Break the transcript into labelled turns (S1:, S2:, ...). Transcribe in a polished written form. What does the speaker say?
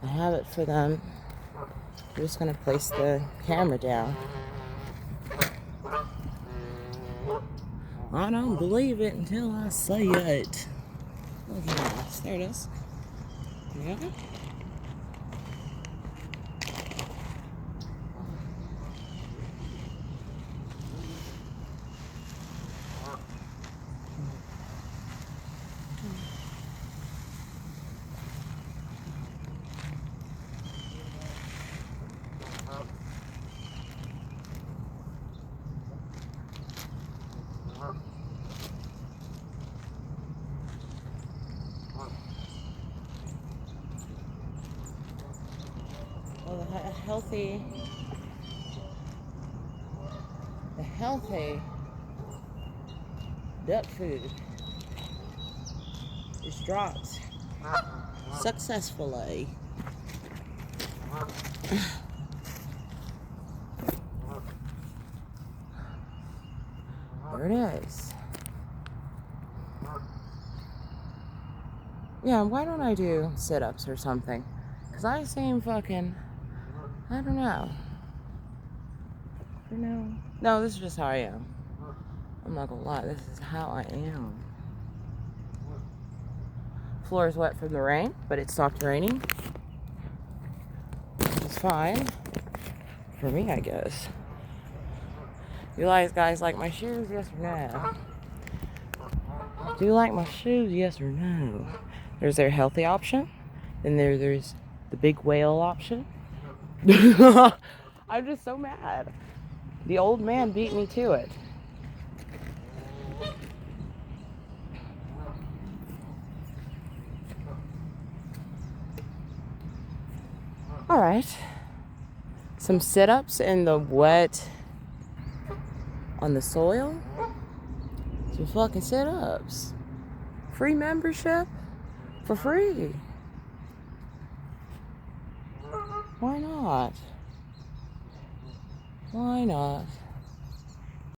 S1: I have it for them. I'm just gonna place the camera down. I don't believe it until I see it. Look at this. There it is. There you go. Well, the healthy duck food is dropped successfully. There it is. Yeah, why don't I do sit-ups or something? Because I seem fucking, I don't know. No, this is just how I am. I'm not gonna lie, this is how I am. Floor is wet from the rain, but it stopped raining. It's fine. For me, I guess. You guys like my shoes, yes or no? Do you like my shoes, yes or no? There's their healthy option. Then there's the big whale option. I'm just so mad. The old man beat me to it. All right. Some sit-ups in the wet on the soil. Some fucking sit-ups. Free membership for free. Why not? Why not?